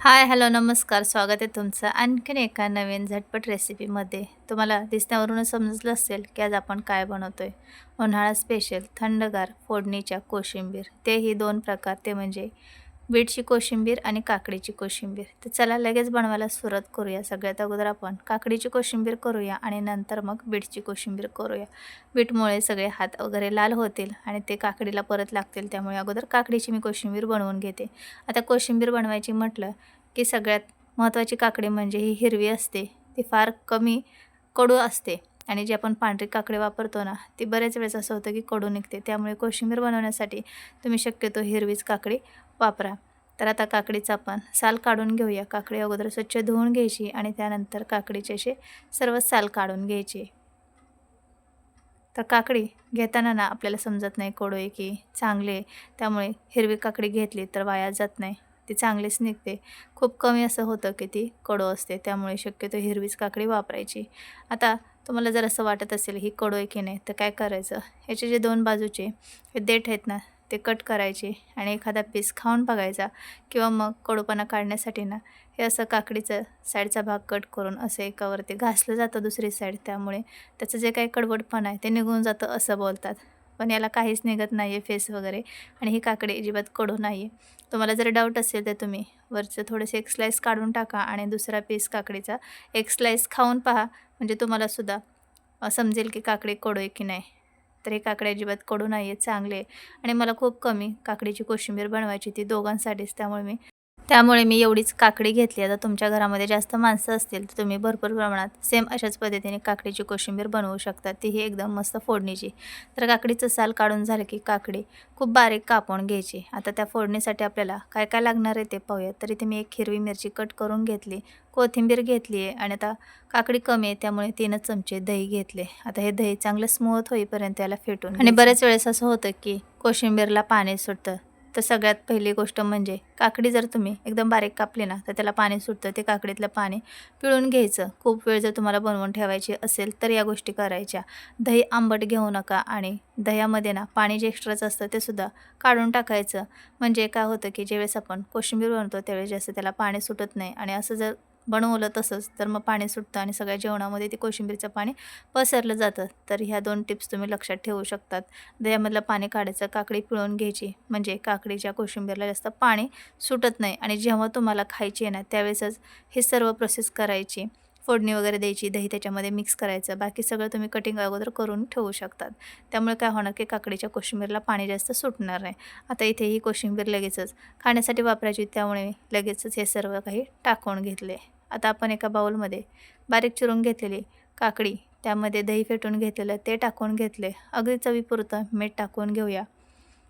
हाय, hello, नमस्कार. स्वागत आहे तुमचं आणखीन एका नवीन झटपट रेसिपीमध्ये. तुम्हाला दिसण्यावरूनच समजलं असेल की आज आपण काय बनवतोय. उन्हाळा स्पेशल थंडगार फोडणीच्या कोशिंबीर. तेही दोन प्रकार, ते म्हणजे बीटची कोशिंबीर आणि काकडीची कोशिंबीर. तर चला लगेच बनवायला सुरुवात करूया. सगळ्यात अगोदर आपण काकडीची कोशिंबीर करूया आणि नंतर मग बीटची कोशिंबीर करूया. बीटमुळे सगळे हात वगैरे लाल होतील आणि ते काकडीला परत लागतील, त्यामुळे अगोदर काकडीची मी कोशिंबीर बनवून घेते. आता कोशिंबीर बनवायची म्हटलं की सगळ्यात महत्त्वाची काकडी म्हणजे ही हिरवी असते. ती फार कमी कडू असते आणि जी आपण पांढरी काकडी वापरतो ना, ती बऱ्याच वेळेस असं होतं की कडू निघते. त्यामुळे कोशिंबीर बनवण्यासाठी तुम्ही शक्यतो हिरवीच काकडी वापरा. तर आता काकडीचं आपण साल काढून घेऊया. काकडी अगोदर स्वच्छ धुवून घ्यायची आणि त्यानंतर काकडीचे असे सर्व साल काढून घ्यायचे. तर काकडी घेताना ना आपल्याला समजत नाही कडू आहे की चांगली आहे. त्यामुळे हिरवी काकडी घेतली तर वाया जात नाही, ती चांगलीच निघते. खूप कमी असं होतं की ती कडू असते, त्यामुळे शक्यतो हिरवीच काकडी वापरायची. आता तुम्हाला जर असं वाटत असेल ही कडू आहे की नाही, तर काय करायचं, याचे जे दोन बाजूचे हे देठ आहेत ना, ते कट करायचे आणि एखादा पीस खाऊन बघायचा. किंवा मग कडूपणा काढण्यासाठी ना, हे असं काकडीचं साईडचा भाग कट करून असं एकावरती घासलं जातं दुसरी साईड, त्यामुळे त्याचं जे काही कडवटपणा आहे ते निघून जातं असं बोलतात. पण याला काहीच निघत नाही आहे, फेस वगैरे. आणि ही काकडी अजिबात कडू नाही आहे. तुम्हाला जर डाऊट असेल तर तुम्ही वरचं थोडेसे एक स्लाईस काढून टाका आणि दुसरा पीस काकडीचा एक स्लाईस खाऊन पहा, म्हणजे तुम्हालासुद्धा समजेल की काकडी कडू आहे की नाही. तर ही काकडी अजिबात कडू नाही आहे, चांगली आहे. आणि मला खूप कमी काकडीची कोशिंबीर बनवायची, ती दोघांसाठीच, त्यामुळे मी एवढीच काकडी घेतली. आता तुमच्या घरामध्ये जास्त माणसं असतील तर तुम्ही भरपूर प्रमाणात सेम अशाच पद्धतीने काकडीची कोशिंबीर बनवू शकता, तीही एकदम मस्त फोडणीची. तर काकडीचं साल काढून झालं की काकडी खूप बारीक कापून घ्यायची. आता त्या फोडणीसाठी आपल्याला काय काय लागणार आहे ते पाहूयात. तर इथे मी एक हिरवी मिरची कट करून घेतली, कोथिंबीर घेतली आहे आणि आता काकडी कमी आहे त्यामुळे 3च चमचे दही घेतले. आता हे दही चांगलं स्मूथ होईपर्यंत याला फेटून आणि बऱ्याच वेळेस असं होतं की कोशिंबीरला पाणी सुटतं. तर सगळ्यात पहिली गोष्ट म्हणजे काकडी जर तुम्ही एकदम बारीक कापली ना, तर त्याला पाणी सुटतं. ते काकडीतलं पाणी पिळून घ्यायचं. खूप वेळ जर तुम्हाला बनवून ठेवायची असेल तर या गोष्टी करायच्या. दही आंबट घेऊ नका आणि दह्यामध्ये ना पाणी जे एक्स्ट्राचं असतं ते सुद्धा काढून टाकायचं. म्हणजे काय होतं की ज्यावेळेस आपण कोशिंबीर बनवतो त्यावेळेस जास्त त्याला पाणी सुटत नाही आणि असं जर बनवलं तसंच तर मग पाणी सुटतं आणि सगळ्या जेवणामध्ये ते कोशिंबीरचं पाणी पसरलं जातं. तर ह्या 2 टिप्स तुम्ही लक्षात ठेवू शकतात. दह्यामधलं पाणी काढायचं, काकडी पिळून घ्यायची, म्हणजे काकडीच्या कोशिंबीरला जास्त पाणी सुटत नाही. आणि जेव्हा तुम्हाला खायची आहे ना, त्यावेळेसच हे सर्व प्रोसेस करायची. फोडणी वगैरे द्यायची, दही त्याच्यामध्ये मिक्स करायचं. बाकी सगळं तुम्ही कटिंग अगोदर करून ठेवू शकतात. त्यामुळे काय होणार की काकडीच्या कोशिंबीरला पाणी जास्त सुटणार नाही. आता इथे ही कोशिंबीर लगेचच खाण्यासाठी वापरायची, त्यामुळे लगेचच हे सर्व काही टाकून घेतले. आता आपण एका बाउलमध्ये बारीक चिरून घेतलेली काकडी, त्यामध्ये दही फेटून घेतलेलं ते टाकून घेतले. अगदी चवीपुरतं मीठ टाकून घेऊया.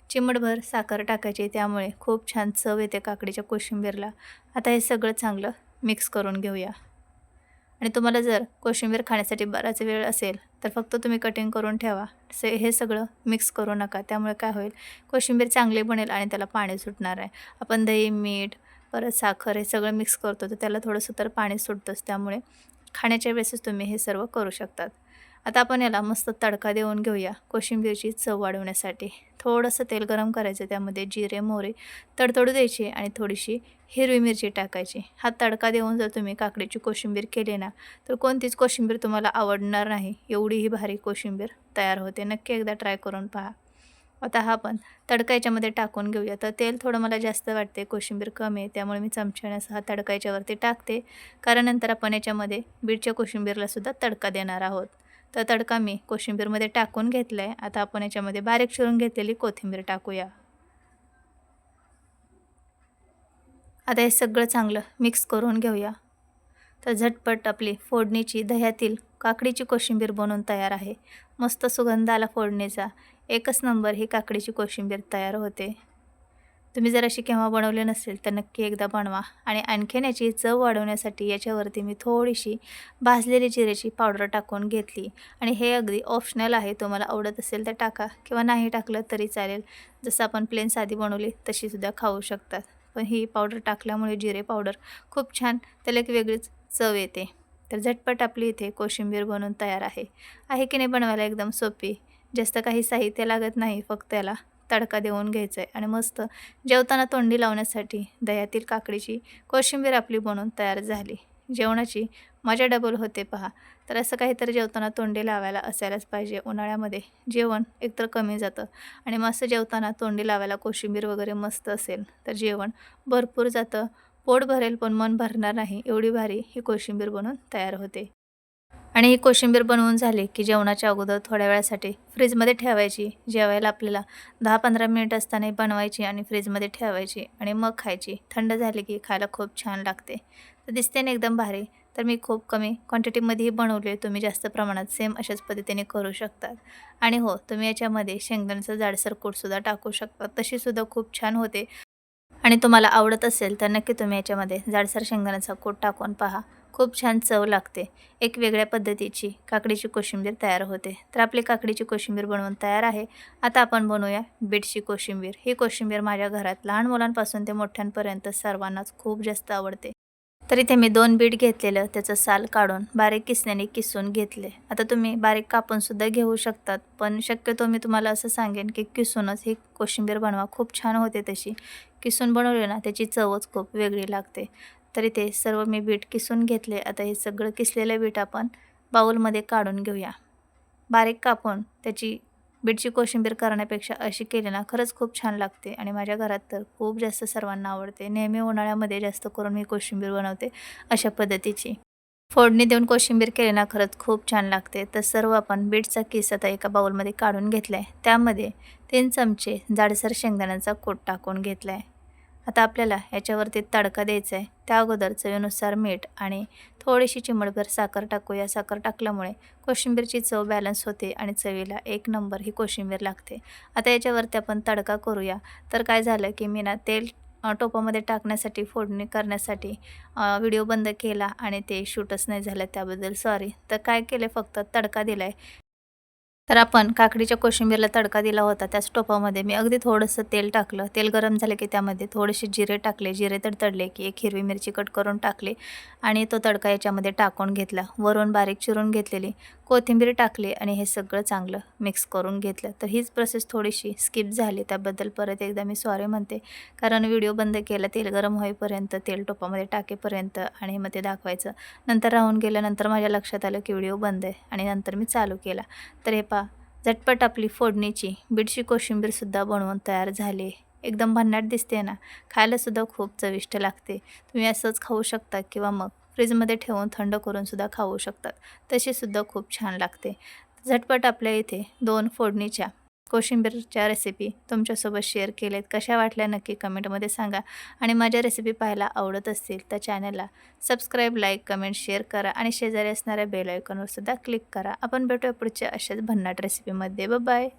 चिमटभर साखर टाकायची, त्यामुळे खूप छान चव येते काकडीच्या कोशिंबीरला. आता हे सगळं चांगलं मिक्स करून घेऊया. आणि तुम्हाला जर कोशिंबीर खाण्यासाठी बराच वेळ असेल तर फक्त तुम्ही कटिंग करून ठेवा. हे सगळं मिक्स करू नका. त्यामुळे काय होईल, कोशिंबीर चांगली बनेल आणि त्याला पाणी सुटणार आहे. आपण दही, मीठ, परत साखर हे सगळं मिक्स करतो तर त्याला थोडंसं तर पाणी सुटतंच. त्यामुळे खाण्याच्या वेळेसच तुम्ही हे सर्व करू शकतात. आता आपण याला मस्त तडका देऊन घेऊया. कोशिंबीरची चव वाढवण्यासाठी थोडंसं तेल गरम करायचं, त्यामध्ये जिरे, मोहरी तडतडू द्यायची आणि थोडीशी हिरवी मिरची टाकायची. हा तडका देऊन जर तुम्ही काकडीची कोशिंबीर केली ना, तर कोणतीच कोशिंबीर तुम्हाला आवडणार नाही. एवढी ही भारी कोशिंबीर तयार होते. नक्की एकदा ट्राय करून पहा. आता हा आपण तडका याच्यामध्ये टाकून घेऊया. तर तेल थोडं मला जास्त वाटते, कोशिंबीर कमी आहे, त्यामुळे मी चमच्याने असा हा तडका याच्यावरती टाकते. कारण नंतर आपण याच्यामध्ये बीटच्या कोशिंबीरलासुद्धा तडका देणार आहोत. तर तडका मी कोशिंबीरमध्ये टाकून घेतला आहे. आता आपण याच्यामध्ये बारीक चिरून घेतलेली कोथिंबीर टाकूया. आता हे सगळं चांगलं मिक्स करून घेऊया. तर झटपट आपली फोडणीची दह्यातील काकडीची कोशिंबीर बनवून तयार आहे. मस्त सुगंध आला फोडणीचा. एकच नंबर ही काकडीची कोशिंबीर तयार होते. तुम्ही जर अशी केव्हा बनवली नसेल तर नक्की एकदा बनवा. आणि आणखीन याची चव वाढवण्यासाठी याच्यावरती मी थोडीशी भाजलेली जिऱ्याची पावडर टाकून घेतली. आणि हे अगदी ऑप्शनल आहे, तुम्हाला आवडत असेल तर टाका किंवा नाही टाकलं तरी चालेल. जसं आपण प्लेन साधी बनवली तशीसुद्धा खाऊ शकतात. पण ही पावडर टाकल्यामुळे, जिरे पावडर, खूप छान त्याला एक वेगळीच चव येते. तर झटपट आपली इथे कोशिंबीर बनवून तयार आहे. आहे की नाही बनवायला एकदम सोपी. जास्त काही साहित्य लागत नाही, फक्त याला तडका देऊन घ्यायचा आहे आणि मस्त जेवताना तोंडी लावण्यासाठी दह्यातील काकडीची कोशिंबीर आपली बनवून तयार झाली. जेवणाची मजा डबल होते पहा. तर असं काहीतरी जेवताना तोंडी लावायला असायलाच पाहिजे. उन्हाळ्यामध्ये जेवण एकतर कमी जातं आणि मस्त जेवताना तोंडी लावायला कोशिंबीर वगैरे मस्त असेल तर जेवण भरपूर जातं. पोट भरेल पण मन भरणार नाही एवढी भारी ही कोशिंबीर बनवून तयार होते. आणि ही कोशिंबीर बनवून झाली की जेवणाच्या अगोदर थोड्या वेळासाठी फ्रीजमध्ये ठेवायची. जेवायला आपल्याला 10-15 मिनिट असताना बनवायची आणि फ्रीजमध्ये ठेवायची आणि मग खायची. थंड झाली की खायला खूप छान लागते. तर दिसते ना एकदम भारी. तर मी खूप कमी क्वांटिटीमध्येही बनवली आहे. तुम्ही जास्त प्रमाणात सेम अशाच पद्धतीने करू शकतात. आणि हो, तुम्ही याच्यामध्ये शेंगदाण्याचं जाडसर कूटसुद्धा टाकू शकता. तशीसुद्धा खूप छान होते. आणि तुम्हाला आवडत असेल तर नक्की तुम्ही याच्यामध्ये जाडसर शेंगदाण्याचा कूट टाकून पहा. खूप छान चव लागते. एक वेगळ्या पद्धतीची काकडीची कोशिंबीर तयार होते. तर आपली काकडीची कोशिंबीर बनवून तयार आहे. आता आपण बनवूया बीटची कोशिंबीर. ही कोशिंबीर माझ्या घरात लहान मुलांपासून ते मोठ्यांपर्यंत सर्वांनाच खूप जास्त आवडते. तर इथे मी 2 बीट घेतलेलं, त्याचं साल काढून बारीक किसण्याने किसून घेतले. आता तुम्ही बारीक कापूनसुद्धा घेऊ शकतात, पण शक्यतो मी तुम्हाला असं सांगेन की किसूनच ही कोशिंबीर बनवा. खूप छान होते तशी. किसून बनवली ना त्याची चवच खूप वेगळी लागते. तर इथे सर्व मी बीट किसून घेतले. आता हे सगळं किसलेलं बीट आपण बाउलमध्ये काढून घेऊया. बारीक कापून त्याची बीटची कोशिंबीर करण्यापेक्षा अशी केली ना खरंच खूप छान लागते आणि माझ्या घरात तर खूप जास्त सर्वांना आवडते. नेहमी उन्हाळ्यामध्ये जास्त करून मी कोशिंबीर बनवते अशा पद्धतीची. फोडणी देऊन कोशिंबीर केली ना खरंच खूप छान लागते. तर सर्व आपण बीटचा किस आता एका बाउलमध्ये काढून घेतला आहे. त्यामध्ये 3 चमचे जाडसर शेंगदाण्याचा कूट टाकून घेतला आहे. आता आपल्याला याच्यावरती तडका द्यायचा आहे. त्या अगोदर चवीनुसार मीठ आणि थोडीशी चिमटभर साखर टाकूया. साखर टाकल्यामुळे कोशिंबीरची चव बॅलन्स होते आणि चवीला एक नंबर ही कोशिंबीर लागते. आता याच्यावरती आपण तडका करूया. तर काय झालं की मी ना तेल टोपामध्ये टाकण्यासाठी फोडणी करण्यासाठी व्हिडिओ बंद केला आणि ते शूटच नाही झालं त्याबद्दल सॉरी. तर काय केलं फक्त तडका दिला आहे. तर आपण काकडीच्या कोशिंबीरला तडका दिला होता त्याच टोपामध्ये मी अगदी थोडंसं तेल टाकलं. तेल गरम झालं की त्यामध्ये थोडेसे जिरे टाकले. जिरे तडतडले की एक हिरवी मिरची कट करून टाकली आणि तो तडका याच्यामध्ये टाकून घेतला. वरून बारीक चिरून घेतलेली कोथिंबीर टाकली आणि हे सगळं चांगलं मिक्स करून घेतलं. तर हीच प्रोसेस थोडीशी स्किप झाली. त्याबद्दल परत एकदा मी सॉरी म्हणते. कारण व्हिडिओ बंद केला तेल गरम होईपर्यंत, तेल टोपामध्ये टाकेपर्यंत आणि मग ते दाखवायचं. नंतर राहून गेल्यानंतर माझ्या लक्षात आलं की व्हिडिओ बंद आहे आणि नंतर मी चालू केला. तर हे पहा झटपट आपली फोडणीची बीटची कोशिंबीरसुद्धा बनवून तयार झाली. एकदम भन्नाट दिसते ना, खायलासुद्धा खूप चविष्ट लागते. तुम्ही असंच खाऊ शकता किंवा मग फ्रीजमध्ये ठेवून थंड करूनसुद्धा खाऊ शकतात. तशीसुद्धा खूप छान लागते. झटपट आपल्या इथे 2 फोडणीच्या कोशिंबीरच्या रेसिपी तुमच्यासोबत शेअर केलेत. कशा वाटल्या नक्की कमेंटमध्ये सांगा आणि माझ्या रेसिपी पाहायला आवडत असतील तर चॅनलला सबस्क्राईब, लाईक, कमेंट, शेअर करा आणि शेजारी असणाऱ्या बेल आयकॉनवर सुद्धा क्लिक करा. आपण भेटूया पुढच्या अशाच भन्नाट रेसिपीमध्ये. बाय.